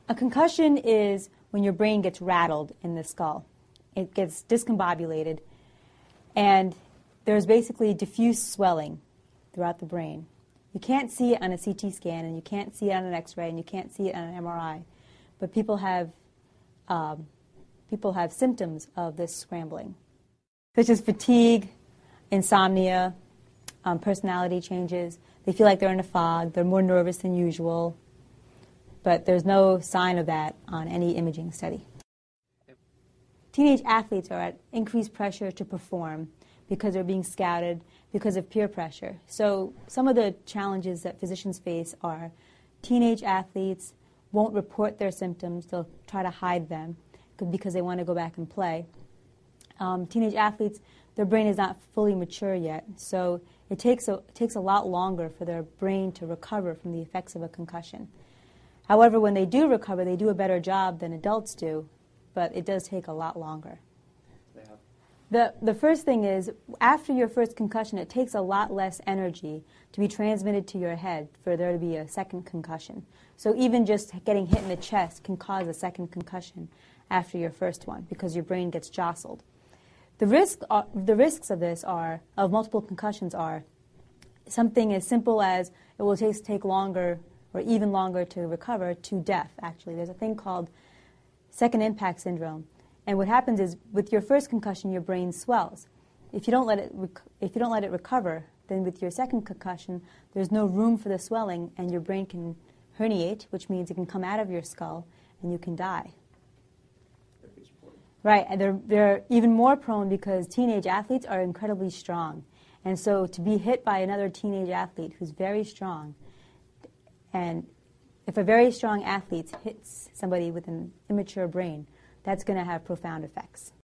A concussion is when your brain gets rattled in the skull. It gets discombobulated, and there's basically diffuse swelling throughout the brain. You can't see it on a CT scan, and you can't see it on an X-ray, and you can't see it on an MRI, but people have symptoms of this scrambling, such as fatigue, insomnia, personality changes. They feel like they're in a fog. They're more nervous than usual, but there's no sign of that on any imaging study. Teenage athletes are at increased pressure to perform because they're being scouted, because of peer pressure. So some of the challenges that physicians face are teenage athletes won't report their symptoms. They'll try to hide them because they want to go back and play. Teenage athletes, their brain is not fully mature yet, so it takes a lot longer for their brain to recover from the effects of a concussion. However, when they do recover, they do a better job than adults do, but it does take a lot longer. The first thing is, after your first concussion, it takes a lot less energy to be transmitted to your head for there to be a second concussion. So even just getting hit in the chest can cause a second concussion after your first one because your brain gets jostled. The risks of this of multiple concussions are something as simple as it will take longer or even longer to recover to death, actually. There's a thing called second impact syndrome. And what happens is, with your first concussion, your brain swells. If you don't let it recover, then with your second concussion, there's no room for the swelling, and your brain can herniate, which means it can come out of your skull, and you can die. Right, and they're even more prone because teenage athletes are incredibly strong. And so to be hit by another teenage athlete who's very strong, and if a very strong athlete hits somebody with an immature brain, that's going to have profound effects.